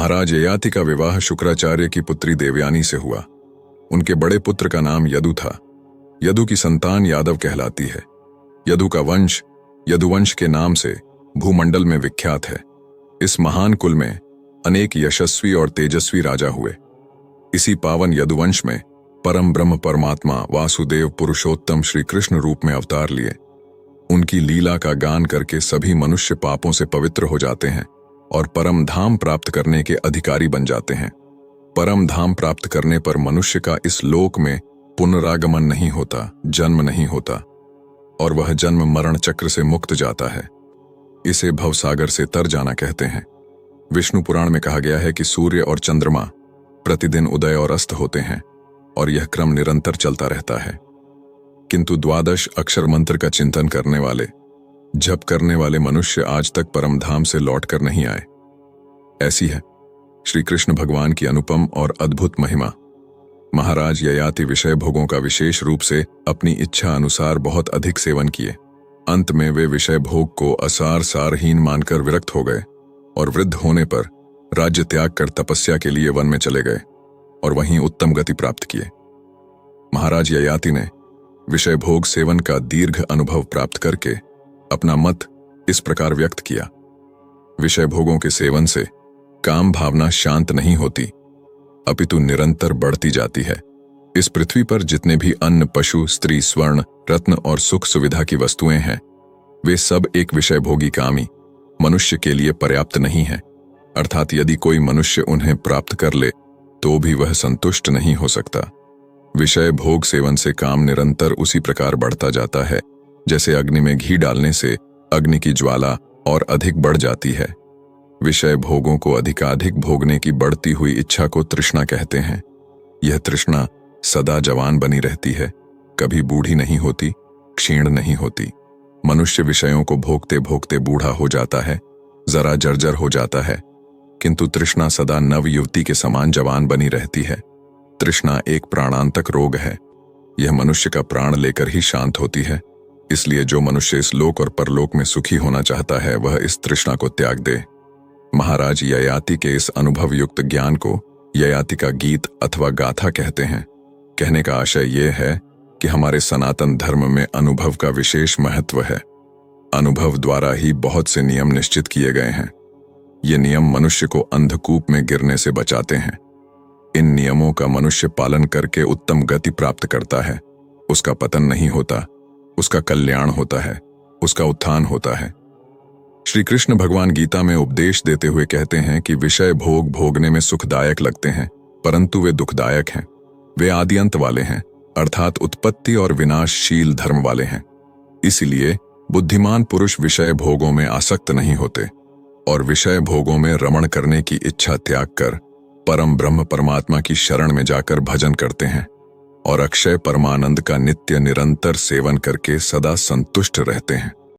महाराज ययाति का विवाह शुक्राचार्य की पुत्री देवयानी से हुआ। उनके बड़े पुत्र का नाम यदु था। यदु की संतान यादव कहलाती है। यदु का वंश यदुवंश के नाम से भूमंडल में विख्यात है। इस महान कुल में अनेक यशस्वी और तेजस्वी राजा हुए। इसी पावन यदुवंश में परम ब्रह्म परमात्मा वासुदेव पुरुषोत्तम श्री कृष्ण रूप में अवतार लिए। उनकी लीला का गान करके सभी मनुष्य पापों से पवित्र हो जाते हैं और परम धाम प्राप्त करने के अधिकारी बन जाते हैं। परम धाम प्राप्त करने पर मनुष्य का इस लोक में पुनरागमन नहीं होता, जन्म नहीं होता और वह जन्म मरण चक्र से मुक्त जाता है। इसे भवसागर से तर जाना कहते हैं। विष्णु पुराण में कहा गया है कि सूर्य और चंद्रमा प्रतिदिन उदय और अस्त होते हैं और यह क्रम निरंतर चलता रहता है। किंतु 12 अक्षर मंत्र का चिंतन करने वाले, जप करने वाले मनुष्य आज तक परम धाम से लौटकर नहीं आए। ऐसी है श्री कृष्ण भगवान की अनुपम और अद्भुत महिमा। महाराज ययाति विषय भोगों का विशेष रूप से अपनी इच्छा अनुसार बहुत अधिक सेवन किए। अंत में वे विषय भोग को असार सारहीन मानकर विरक्त हो गए और वृद्ध होने पर राज्य त्याग कर तपस्या के लिए वन में चले गए और वहीं उत्तम गति प्राप्त किए। महाराज ययाति ने विषय भोग सेवन का दीर्घ अनुभव प्राप्त करके अपना मत इस प्रकार व्यक्त किया। विषय भोगों के सेवन से काम भावना शांत नहीं होती, अपितु निरंतर बढ़ती जाती है। इस पृथ्वी पर जितने भी अन्न, पशु, स्त्री, स्वर्ण, रत्न और सुख सुविधा की वस्तुएं हैं, वे सब एक विषय भोगी कामी मनुष्य के लिए पर्याप्त नहीं है। अर्थात यदि कोई मनुष्य उन्हें प्राप्त कर ले तो भी वह संतुष्ट नहीं हो सकता। विषय भोग सेवन से काम निरंतर उसी प्रकार बढ़ता जाता है जैसे अग्नि में घी डालने से अग्नि की ज्वाला और अधिक बढ़ जाती है। विषय भोगों को अधिकाधिक भोगने की बढ़ती हुई इच्छा को तृष्णा कहते हैं। यह तृष्णा सदा जवान बनी रहती है, कभी बूढ़ी नहीं होती, क्षीण नहीं होती। मनुष्य विषयों को भोगते भोगते बूढ़ा हो जाता है, जरा जर्जर हो जाता है, किंतु तृष्णा सदा नव युवती के समान जवान बनी रहती है। तृष्णा एक प्राणांतक रोग है। यह मनुष्य का प्राण लेकर ही शांत होती है। इसलिए जो मनुष्य इस लोक और परलोक में सुखी होना चाहता है वह इस तृष्णा को त्याग दे। महाराज ययाति के इस अनुभव युक्त ज्ञान को ययाति का गीत अथवा गाथा कहते हैं। कहने का आशय यह है कि हमारे सनातन धर्म में अनुभव का विशेष महत्व है। अनुभव द्वारा ही बहुत से नियम निश्चित किए गए हैं। ये नियम मनुष्य को अंधकूप में गिरने से बचाते हैं। इन नियमों का मनुष्य पालन करके उत्तम गति प्राप्त करता है। उसका पतन नहीं होता, उसका कल्याण होता है, उसका उत्थान होता है। श्री कृष्ण भगवान गीता में उपदेश देते हुए कहते हैं कि विषय भोग भोगने में सुखदायक लगते हैं, परंतु वे दुखदायक हैं। वे आदि अंत वाले हैं, अर्थात उत्पत्ति और विनाशशील धर्म वाले हैं। इसलिए बुद्धिमान पुरुष विषय भोगों में आसक्त नहीं होते और विषय भोगों में रमण करने की इच्छा त्याग कर परम ब्रह्म परमात्मा की शरण में जाकर भजन करते हैं और अक्षय परमानंद का नित्य निरंतर सेवन करके सदा संतुष्ट रहते हैं।